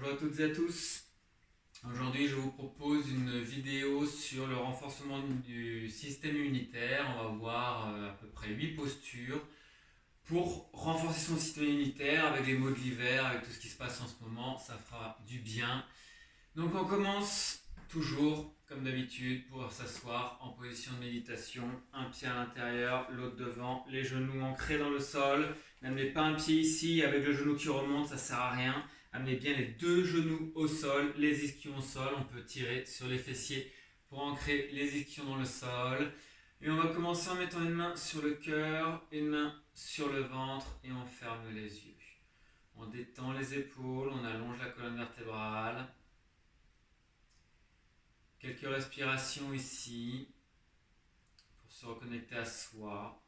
Bonjour à toutes et à tous. Aujourd'hui, je vous propose une vidéo sur le renforcement du système immunitaire. On va voir à peu près 8 postures pour renforcer son système immunitaire avec les maux de l'hiver, avec tout ce qui se passe en ce moment. Ça fera du bien. Donc on commence toujours, comme d'habitude, pour s'asseoir en position de méditation. Un pied à l'intérieur, l'autre devant, les genoux ancrés dans le sol. N'amenez pas un pied ici avec le genou qui remonte, ça ne sert à rien. Amenez bien les deux genoux au sol, les ischions au sol. On peut tirer sur les fessiers pour ancrer les ischions dans le sol. Et on va commencer en mettant une main sur le cœur, une main sur le ventre et on ferme les yeux. On détend les épaules, on allonge la colonne vertébrale. Quelques respirations ici pour se reconnecter à soi.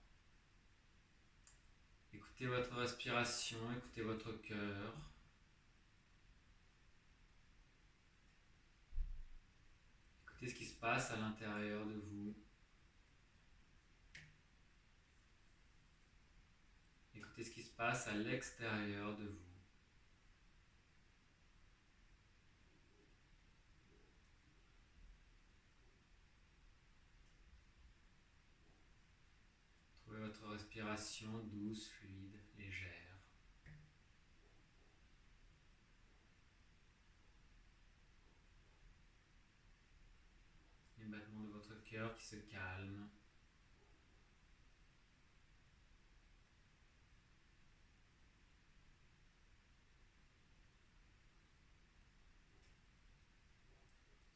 Écoutez votre respiration, écoutez votre cœur. Écoutez ce qui se passe à l'intérieur de vous. Écoutez ce qui se passe à l'extérieur de vous. Trouvez votre respiration douce, fluide, légère. Les battements de votre cœur qui se calment.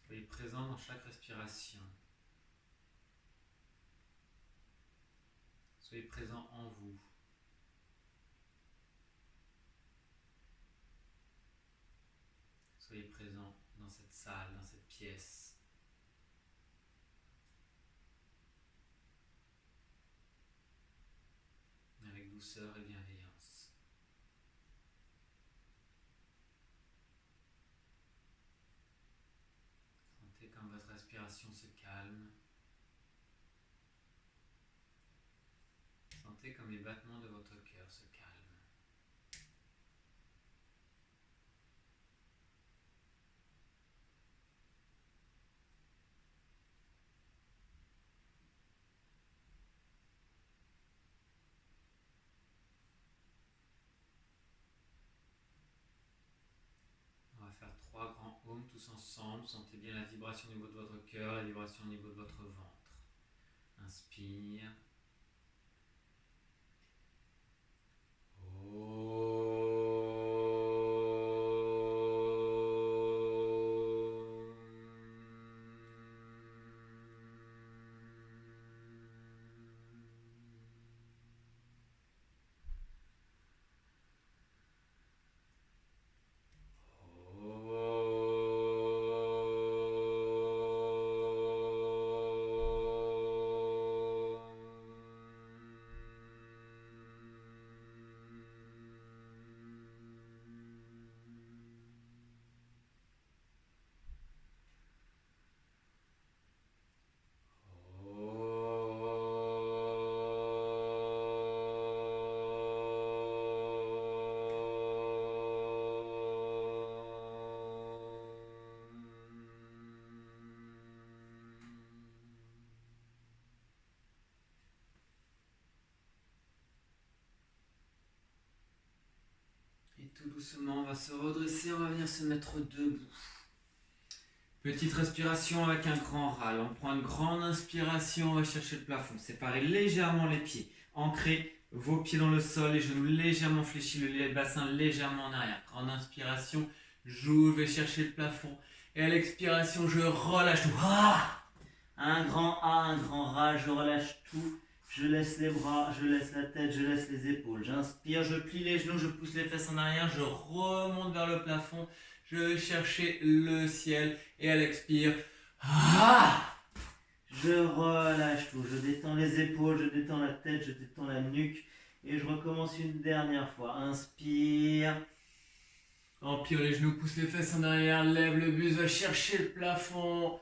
Soyez présent dans chaque respiration. Soyez présent en vous. Soyez présent dans cette salle, dans cette pièce. Avec douceur et bienveillance. Sentez comme votre respiration se calme. Sentez comme les battements de votre cœur se calment. On va faire 3 grands ohms tous ensemble. Sentez bien la vibration au niveau de votre cœur, la vibration au niveau de votre ventre. Inspire. Et tout doucement, on va se redresser, on va venir se mettre debout. Petite respiration avec un grand râle. On prend une grande inspiration, on va chercher le plafond. Séparez légèrement les pieds. Ancrez vos pieds dans le sol, les genoux légèrement fléchis, le bassin légèrement en arrière. Grande inspiration, j'ouvre, je vais chercher le plafond. Et à l'expiration, je relâche tout. Ah, un grand A, un grand râle, je relâche tout. Je laisse les bras, je laisse la tête, je laisse les épaules. J'inspire, je plie les genoux, je pousse les fesses en arrière, je remonte vers le plafond. Je vais chercher le ciel et à l'expire, je relâche tout. Je détends les épaules, je détends la tête, je détends la nuque. Et je recommence une dernière fois. Inspire. Empire les genoux, pousse les fesses en arrière, lève le buste, va chercher le plafond.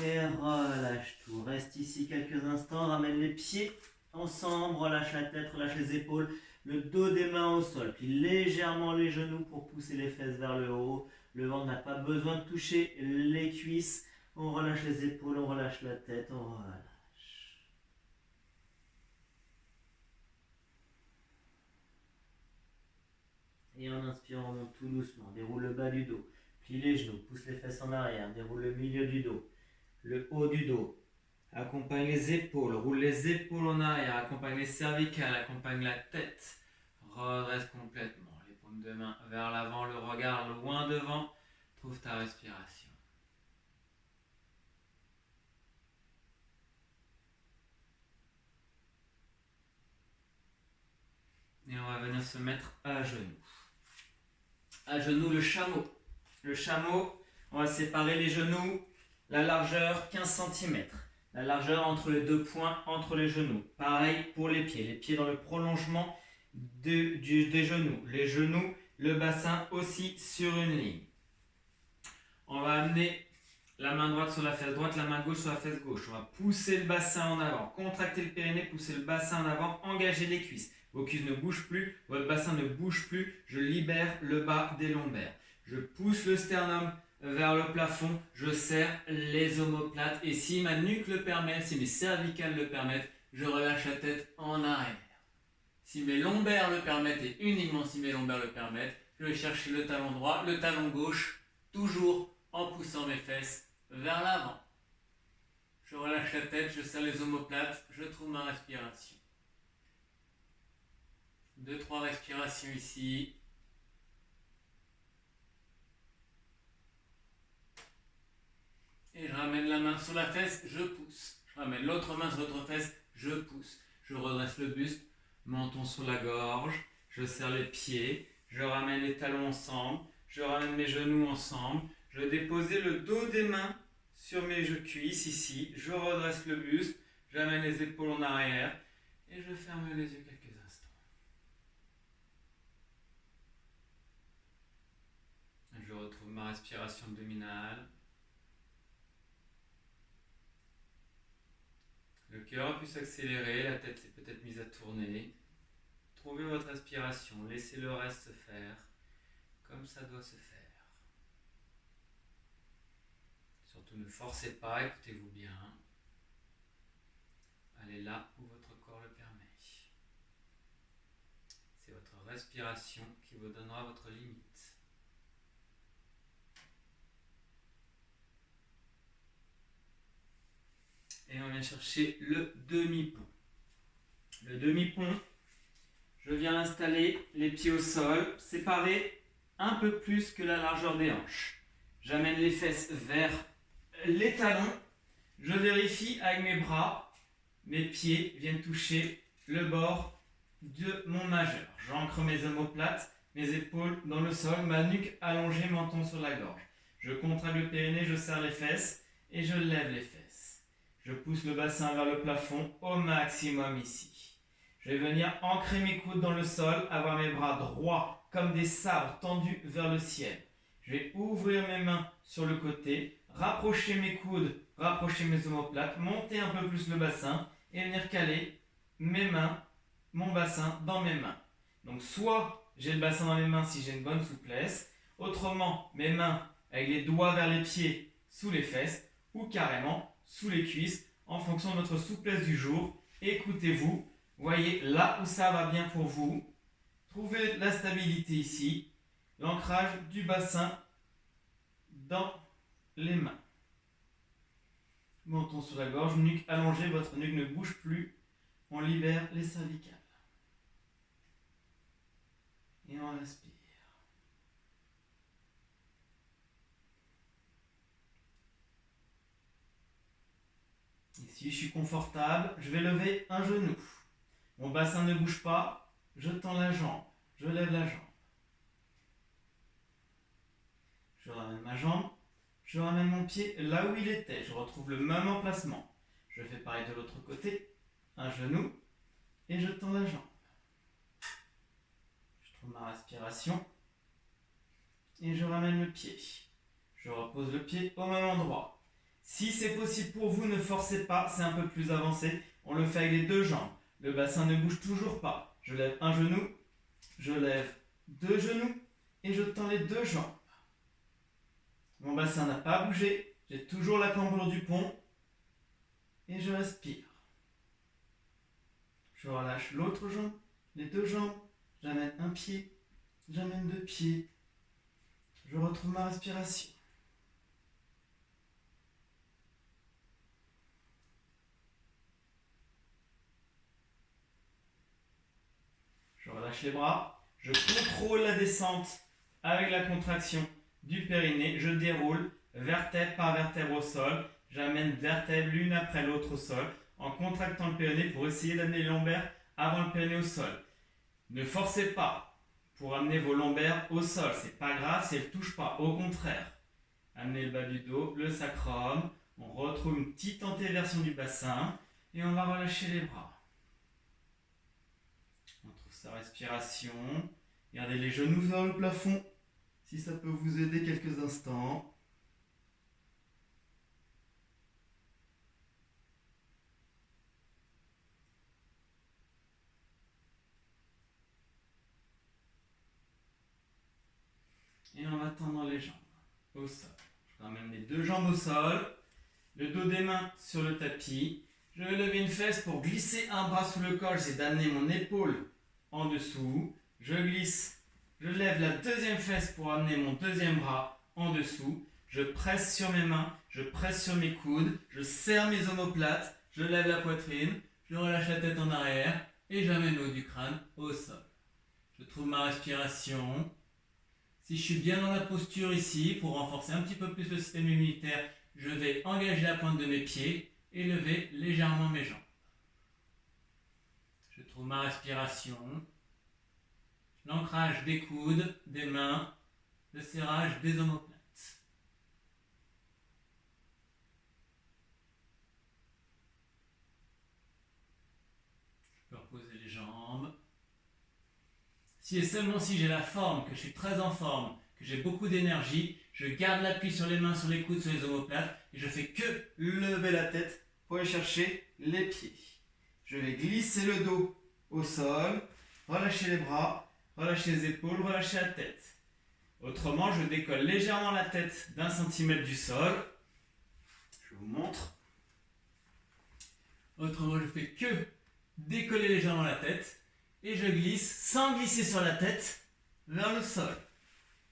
Et relâche tout. Reste ici quelques instants, ramène les pieds ensemble, relâche la tête, relâche les épaules. le dos des mains au sol. Plie légèrement les genoux pour pousser les fesses vers le haut. Le ventre n'a pas besoin de toucher les cuisses. On relâche les épaules, on relâche la tête, on relâche. Et en inspirant, on monte tout doucement. Déroule le bas du dos. Plie les genoux, pousse les fesses en arrière. Déroule le milieu du dos, le haut du dos. Accompagne les épaules, roule les épaules en arrière, accompagne les cervicales, accompagne la tête. Redresse complètement, les paumes de main vers l'avant, le regard loin devant. Trouve ta respiration. Et on va venir se mettre à genoux. À genoux, le chameau. Le chameau, on va séparer les genoux, la largeur 15 cm. La largeur entre les deux points, entre les genoux. Pareil pour les pieds dans le prolongement des genoux. Les genoux, le bassin aussi sur une ligne. On va amener la main droite sur la fesse droite, la main gauche sur la fesse gauche. On va pousser le bassin en avant, contracter le périnée, pousser le bassin en avant, engager les cuisses. Vos cuisses ne bougent plus, votre bassin ne bouge plus. Je libère le bas des lombaires. Je pousse le sternum vers le plafond, je serre les omoplates et si ma nuque le permet, si mes cervicales le permettent, je relâche la tête en arrière. Si mes lombaires le permettent et uniquement si mes lombaires le permettent, je vais chercher le talon droit, le talon gauche, toujours en poussant mes fesses vers l'avant. Je relâche la tête, je serre les omoplates, je trouve ma respiration. 2-3 respirations ici. Et je ramène la main sur la fesse, je pousse. Je ramène l'autre main sur l'autre fesse, je pousse. Je redresse le buste, menton sur la gorge, je serre les pieds, je ramène les talons ensemble, je ramène mes genoux ensemble, je vais déposer le dos des mains sur mes cuisses ici, je redresse le buste, j'amène les épaules en arrière et je ferme les yeux quelques instants. Je retrouve ma respiration abdominale. Le cœur a pu s'accélérer, la tête s'est peut-être mise à tourner. Trouvez votre respiration, laissez le reste se faire comme ça doit se faire. Surtout ne forcez pas, écoutez-vous bien. Allez là où votre corps le permet. C'est votre respiration qui vous donnera votre limite. Et on vient chercher le demi-pont. Le demi-pont, je viens installer les pieds au sol, séparés un peu plus que la largeur des hanches. J'amène les fesses vers les talons. Je vérifie avec mes bras, mes pieds viennent toucher le bord de mon majeur. J'ancre mes omoplates, mes épaules dans le sol, ma nuque allongée, menton sur la gorge. Je contracte le périnée, je serre les fesses et je lève les fesses. Je pousse le bassin vers le plafond au maximum ici. Je vais venir ancrer mes coudes dans le sol, avoir mes bras droits comme des sabres tendus vers le ciel. Je vais ouvrir mes mains sur le côté, rapprocher mes coudes, rapprocher mes omoplates, monter un peu plus le bassin et venir caler mes mains, mon bassin dans mes mains. Donc soit j'ai le bassin dans mes mains si j'ai une bonne souplesse, autrement mes mains avec les doigts vers les pieds sous les fesses ou carrément sous les cuisses en fonction de votre souplesse du jour. Écoutez-vous, voyez là où ça va bien pour vous. Trouvez la stabilité ici, l'ancrage du bassin dans les mains. Menton sur la gorge, nuque allongée, votre nuque ne bouge plus. On libère les cervicales. Et on respire. Ici, je suis confortable, je vais lever un genou. Mon bassin ne bouge pas, je tends la jambe, je lève la jambe. Je ramène ma jambe, je ramène mon pied là où il était, je retrouve le même emplacement. Je fais pareil de l'autre côté, un genou, et je tends la jambe. Je trouve ma respiration, et je ramène le pied. Je repose le pied au même endroit. Si c'est possible pour vous, ne forcez pas, c'est un peu plus avancé. On le fait avec les deux jambes. Le bassin ne bouge toujours pas. Je lève un genou, je lève deux genoux et je tends les deux jambes. Mon bassin n'a pas bougé, j'ai toujours la cambrure du pont et je respire. Je relâche l'autre jambe, les deux jambes, j'amène un pied, j'amène deux pieds. Je retrouve ma respiration. Je relâche les bras, je contrôle la descente avec la contraction du périnée, je déroule vertèbre par vertèbre au sol, j'amène vertèbre l'une après l'autre au sol en contractant le périnée pour essayer d'amener les lombaires avant le périnée au sol. Ne forcez pas pour amener vos lombaires au sol, c'est pas grave si elles ne touchent pas, au contraire. Amenez le bas du dos, le sacrum, on retrouve une petite antéversion du bassin et on va relâcher les bras. On trouve sa respiration. Gardez les genoux vers le plafond si ça peut vous aider quelques instants. Et on va tendre les jambes au sol. Je ramène les deux jambes au sol, le dos des mains sur le tapis. Je vais lever une fesse pour glisser un bras sous le corps, j'essaie d'amener mon épaule en dessous. Je glisse, je lève la deuxième fesse pour amener mon deuxième bras en dessous. Je presse sur mes mains, je presse sur mes coudes, je serre mes omoplates, je lève la poitrine, je relâche la tête en arrière et j'amène le haut du crâne au sol. Je trouve ma respiration. Si je suis bien dans la posture ici, pour renforcer un petit peu plus le système immunitaire, je vais engager la pointe de mes pieds et lever légèrement mes jambes. Je trouve ma respiration, l'ancrage des coudes, des mains, le serrage des omoplates. Je peux reposer les jambes. Si et seulement si j'ai la forme, que je suis très en forme, que j'ai beaucoup d'énergie, je garde l'appui sur les mains, sur les coudes, sur les omoplates et je fais que lever la tête pour aller chercher les pieds. Je vais glisser le dos au sol, relâcher les bras, relâcher les épaules, relâcher la tête. Autrement, je décolle légèrement la tête d'1 centimètre du sol. Je vous montre. Autrement, je fais que décoller légèrement la tête et je glisse sans glisser sur la tête vers le sol.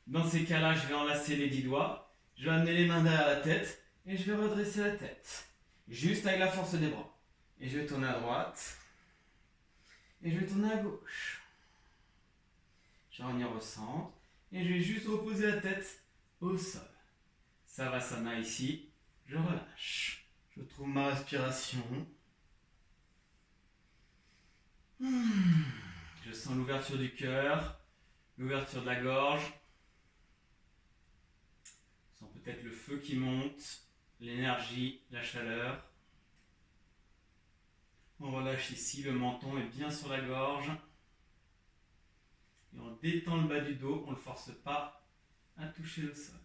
Dans ces cas-là, je vais enlacer les 10 doigts, je vais amener les mains derrière la tête et je vais redresser la tête. Juste avec la force des bras. Et je vais tourner à droite et je vais tourner à gauche. Je vais revenir au centre et je vais juste reposer la tête au sol. Savasana ici, je relâche. Je trouve ma respiration. Je sens l'ouverture du cœur, l'ouverture de la gorge. Je sens peut-être le feu qui monte, l'énergie, la chaleur. On relâche ici, le menton est bien sur la gorge. Et on détend le bas du dos, on ne le force pas à toucher le sol.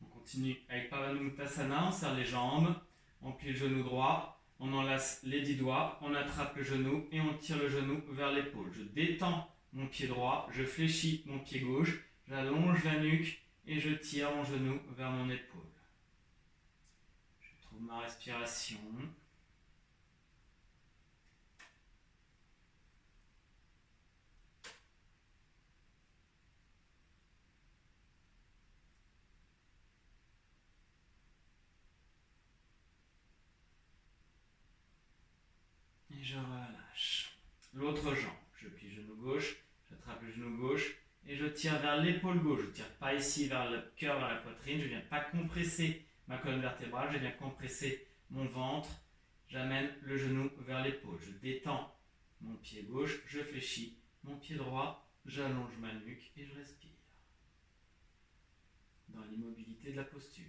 On continue avec Pavanuttasana, on serre les jambes, on plie le genou droit, on enlace les 10 doigts, on attrape le genou et on tire le genou vers l'épaule. Je détends mon pied droit, je fléchis mon pied gauche, j'allonge la nuque et je tire mon genou vers mon épaule. Je trouve ma respiration. Et je relâche. L'autre jambe, je plie le genou gauche, j'attrape le genou gauche et je tire vers l'épaule gauche. Je ne tire pas ici vers le cœur, vers la poitrine. Je ne viens pas compresser ma colonne vertébrale, je viens compresser mon ventre. J'amène le genou vers l'épaule. Je détends mon pied gauche, je fléchis mon pied droit, j'allonge ma nuque et je respire. Dans l'immobilité de la posture.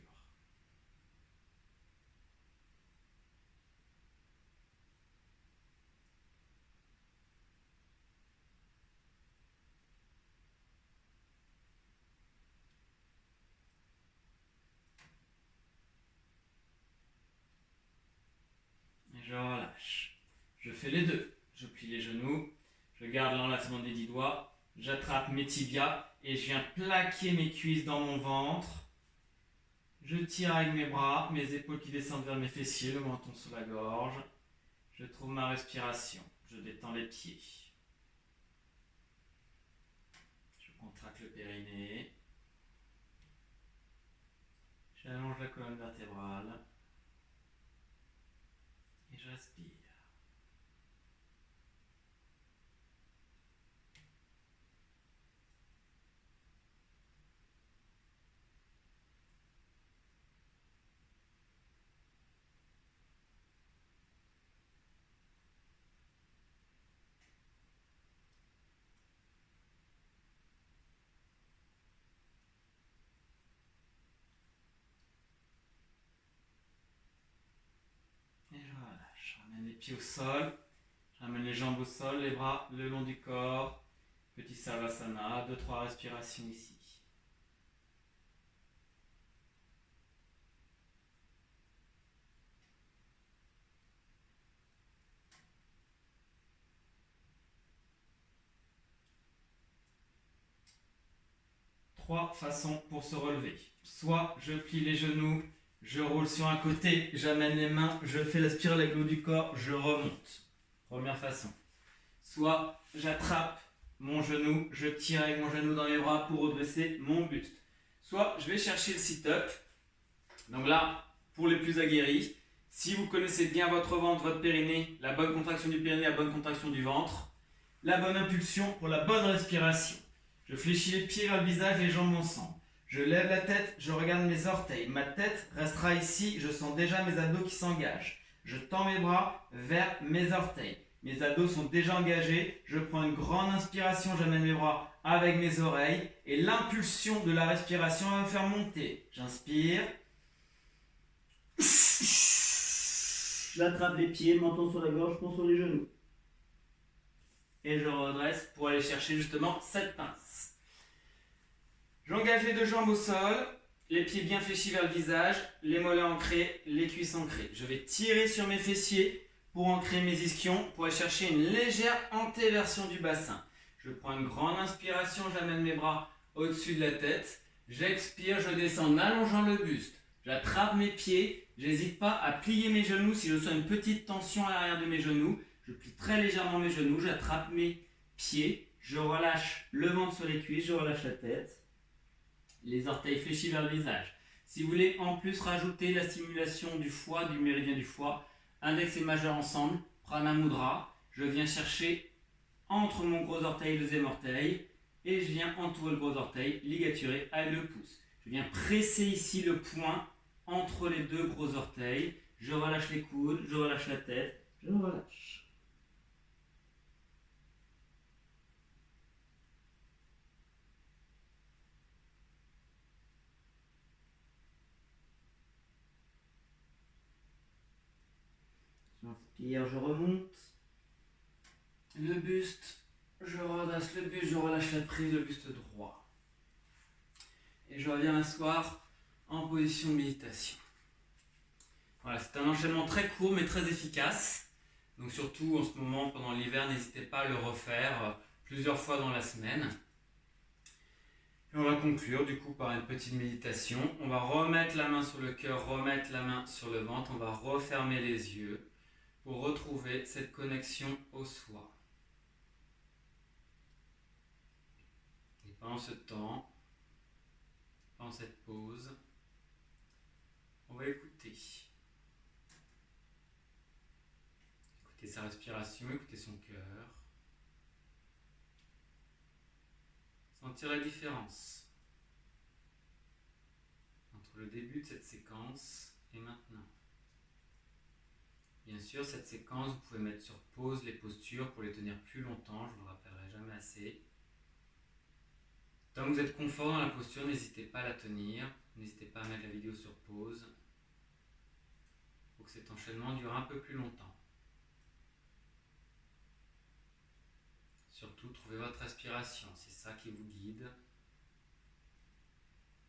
Je fais les deux. Je plie les genoux, je garde l'enlacement des 10 doigts, j'attrape mes tibias et je viens plaquer mes cuisses dans mon ventre. Je tire avec mes bras, mes épaules qui descendent vers mes fessiers, le menton sur la gorge. Je trouve ma respiration. Je détends les pieds. Je contracte le périnée. J'allonge la colonne vertébrale. Et je respire. Et je relâche. Je ramène les pieds au sol. Je ramène les jambes au sol, les bras le long du corps. Petit Savasana, 2-3 respirations ici. Trois façons pour se relever. Soit je plie les genoux, je roule sur un côté, j'amène les mains, je fais la spirale avec le haut du corps, je remonte. Première façon. Soit j'attrape mon genou, je tire avec mon genou dans les bras pour redresser mon buste. Soit je vais chercher le sit-up. Donc là, pour les plus aguerris, si vous connaissez bien votre ventre, votre périnée, la bonne contraction du périnée, la bonne contraction du ventre, la bonne impulsion pour la bonne respiration. Je fléchis les pieds vers le visage, les jambes ensemble. Je lève la tête, je regarde mes orteils. Ma tête restera ici, je sens déjà mes abdos qui s'engagent. Je tends mes bras vers mes orteils. Mes abdos sont déjà engagés. Je prends une grande inspiration, j'amène mes bras avec mes oreilles. Et l'impulsion de la respiration va me faire monter. J'inspire. J'attrape les pieds, menton sur la gorge, pont sur les genoux. Et je redresse pour aller chercher justement cette pince. J'engage les deux jambes au sol, les pieds bien fléchis vers le visage, les mollets ancrés, les cuisses ancrées. Je vais tirer sur mes fessiers pour ancrer mes ischions, pour aller chercher une légère antéversion du bassin. Je prends une grande inspiration, j'amène mes bras au-dessus de la tête. J'expire, je descends en allongeant le buste. J'attrape mes pieds, j'hésite pas à plier mes genoux si je sens une petite tension à l'arrière de mes genoux. Je plie très légèrement mes genoux, j'attrape mes pieds, je relâche le ventre sur les cuisses, je relâche la tête. Les orteils fléchis vers le visage. Si vous voulez en plus rajouter la stimulation du foie, du méridien du foie, index et majeur ensemble, Prana Mudra, je viens chercher entre mon gros orteil et le deuxième orteil et je viens entourer le gros orteil, ligaturer avec le pouce. Je viens presser ici le poing entre les deux gros orteils, je relâche les coudes, je relâche la tête, je relâche. J'inspire, je remonte. Le buste, je redresse le buste, je relâche la prise, le buste droit. Et je reviens m'asseoir en position de méditation. Voilà, c'est un enchaînement très court mais très efficace. Donc surtout en ce moment, pendant l'hiver, n'hésitez pas à le refaire plusieurs fois dans la semaine. Et on va conclure du coup par une petite méditation. On va remettre la main sur le cœur, remettre la main sur le ventre. On va refermer les yeux pour retrouver cette connexion au soi. Et pendant ce temps, pendant cette pause, on va écouter. Écouter sa respiration, écouter son cœur. Sentir la différence entre le début de cette séquence et maintenant. Bien sûr, cette séquence, vous pouvez mettre sur pause les postures pour les tenir plus longtemps, je ne vous le rappellerai jamais assez. Tant que vous êtes confort dans la posture, n'hésitez pas à la tenir, n'hésitez pas à mettre la vidéo sur pause pour que cet enchaînement dure un peu plus longtemps. Surtout, trouvez votre respiration, c'est ça qui vous guide.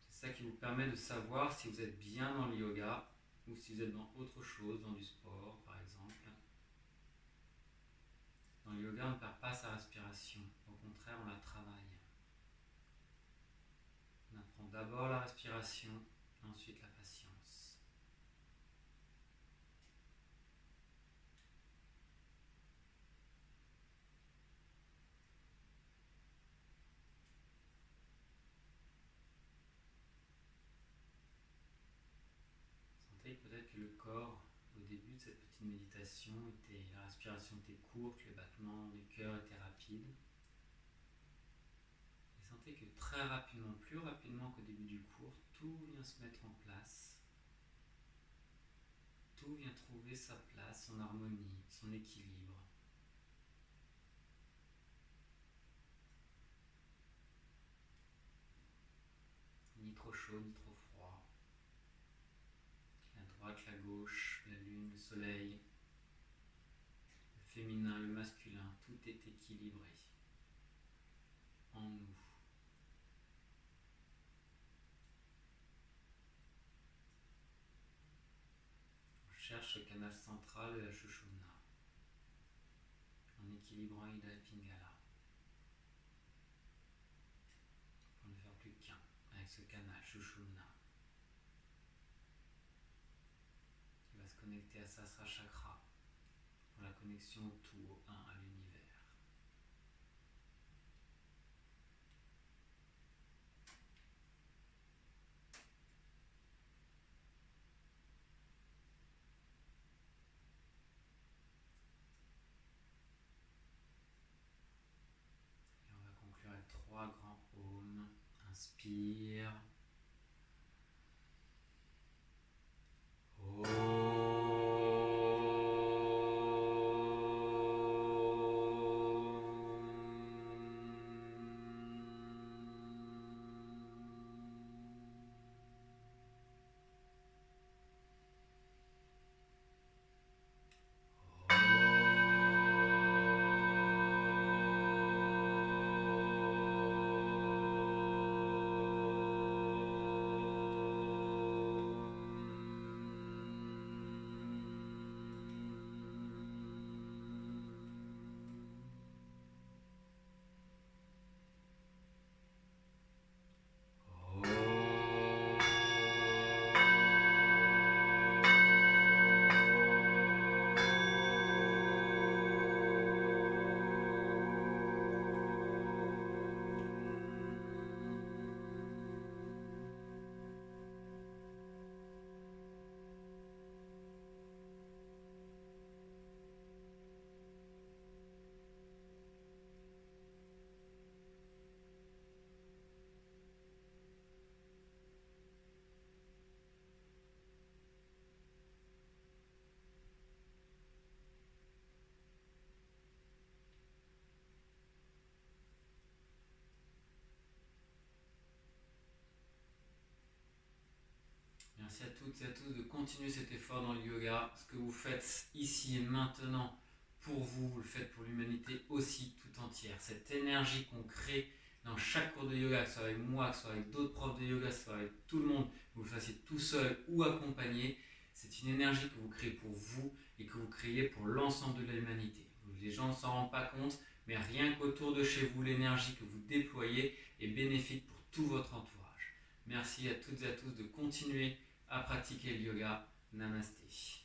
C'est ça qui vous permet de savoir si vous êtes bien dans le yoga ou si vous êtes dans autre chose, dans du sport par exemple. Dans le yoga, on ne perd pas sa respiration. Au contraire, on la travaille. On apprend d'abord la respiration, ensuite la patience. Sentez peut-être que le corps, au début de cette petite méditation, la respiration était courte, les battements du cœur étaient rapides. Et sentez que très rapidement, plus rapidement qu'au début du cours, tout vient se mettre en place. Tout vient trouver sa place, son harmonie, son équilibre. Ni trop chaud, ni trop froid. La droite, la gauche, la lune, le soleil, le féminin, le masculin, tout est équilibré en nous. On cherche le canal central de la Sushumna en équilibrant Ida et Pingala. Pour ne faire plus qu'un avec ce canal Sushumna. Qui va se connecter à Sahasrara Chakra pour la connexion au tout, au un, à l'univers. Et on va conclure avec 3 grands ohms. Inspire. Merci à toutes et à tous de continuer cet effort dans le yoga. Ce que vous faites ici et maintenant pour vous, vous le faites pour l'humanité aussi tout entière. Cette énergie qu'on crée dans chaque cours de yoga, que ce soit avec moi, que ce soit avec d'autres profs de yoga, que ce soit avec tout le monde, que vous le fassiez tout seul ou accompagné, c'est une énergie que vous créez pour vous et que vous créez pour l'ensemble de l'humanité. Les gens ne s'en rendent pas compte, mais rien qu'autour de chez vous, l'énergie que vous déployez est bénéfique pour tout votre entourage. Merci à toutes et à tous de continuer à pratiquer le yoga. Namasté.